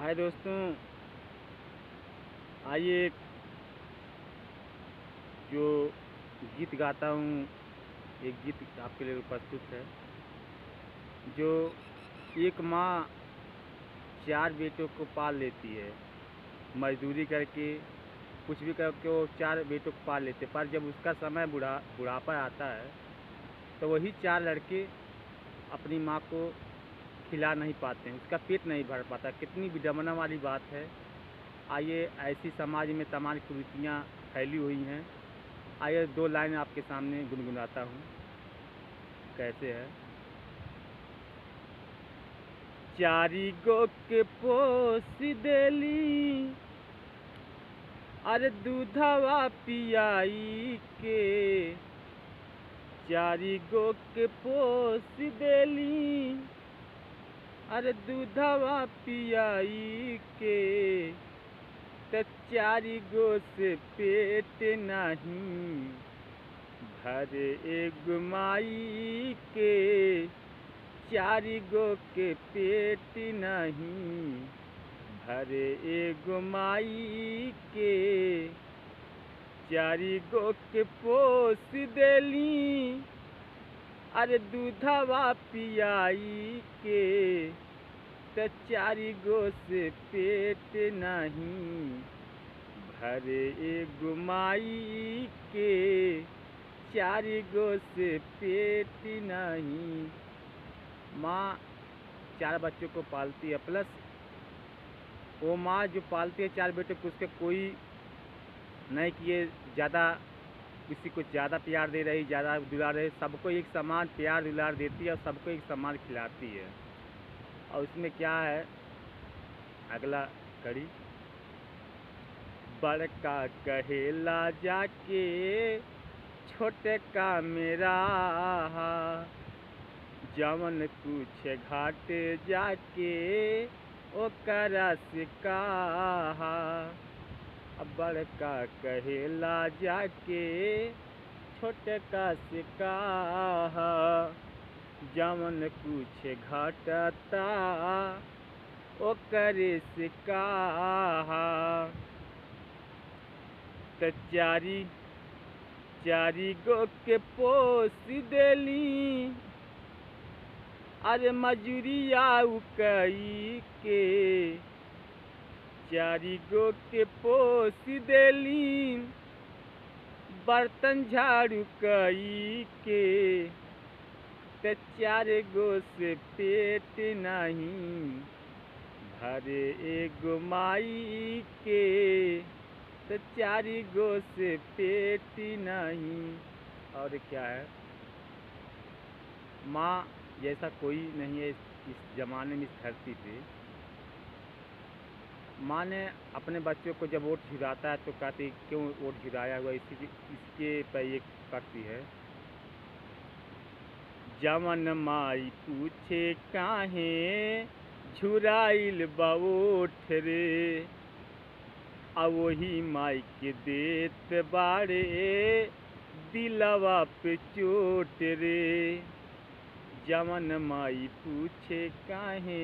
हाय दोस्तों, आइए जो गीत गाता हूँ, एक गीत आपके लिए प्रस्तुत है। जो एक माँ 4 बेटों को पाल लेती है, मजदूरी करके कुछ भी करके वो 4 बेटों को पाल लेते, पर जब उसका समय बुढ़ापा आता है तो वही 4 लड़के अपनी माँ को खिला नहीं पाते हैं, उसका पेट नहीं भर पाता। कितनी विडंबना वाली बात है। आइए, ऐसी समाज में तमाम कुरीतियाँ फैली हुई हैं। आइए 2 लाइन आपके सामने गुनगुनाता हूँ। कैसे है? चारी गो के पोस देली, अरे दूधवा पियाई के। चारी गो के पोस देली, अरे दूधवा पियाई के। त चारी गो से पेट नहीं भरे एगो माई के। चारी गो के पेट नहीं भरे एगो माई के। चारी गो के पोस देली, अरे दूधवा पियाई के। त चारी गो से पेट नहीं भरे एगो माई के। चारी गो से पेट नहीं। माँ 4 बच्चों को पालती है, प्लस वो माँ जो पालती है 4 बेटों को, उसके कोई नहीं कि ये ज़्यादा किसी को ज़्यादा प्यार दे रही, ज़्यादा दुलार रही, सबको एक समान प्यार दुलार देती है और सबको एक समान खिलाती है। और उसमें क्या है, अगला कड़ी, बड़का कहेला जाके छोटे का मेरा, जवन कुछ घाट जाके ओकरा से कहा। अब बड़का कहेला जाके छोटे का से कहा, जवन कुछ घाटता ओकरे से कहा। त चारी गो के पोस देली, अरे मजूरिया कई के। चारी गो के पोस देली, बर्तन झाड़ू कई के। त 4 गो से पेट नहीं भरे एगो माई के। तो 4 गो से पेट नहीं। और क्या है, माँ जैसा कोई नहीं है इस ज़माने में, इस धरती पे। माँ ने अपने बच्चों को जब वोट गिराता है तो कहती क्यों वोट गिराया हुआ, इसके पर ये करती है, जवन माई पूछे काहे झुराइल बवोठ रे। आ वही माई के देत बाड़े दिलवा पे चोट रे। जवन माई पूछे काहे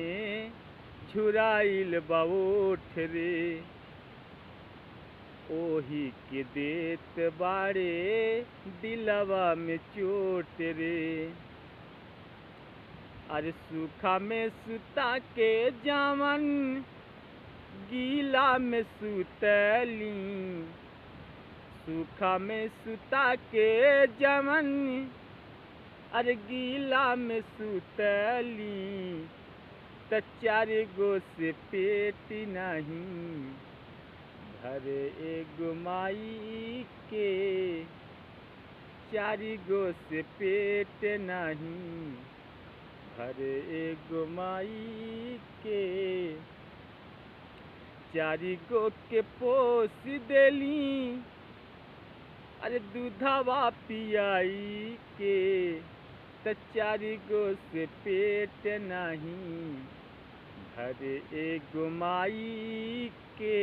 झुराइल बवोठ रे। ओही के देत बाड़े दिलवा में चोट रे। अरे सूखा में सुता के जावन गीला में सुतली। सूखा में सुता के जावन अरे गीला में सुतली। त 4 गो से पेट नहीं भरे एगो माई के। 4 गो से पेट नहीं भरे एगो माई के। 4 गो के पोस देली, अरे दूधवा पियाई के। त 4 गो से पेट नहीं भरे एगो माई के।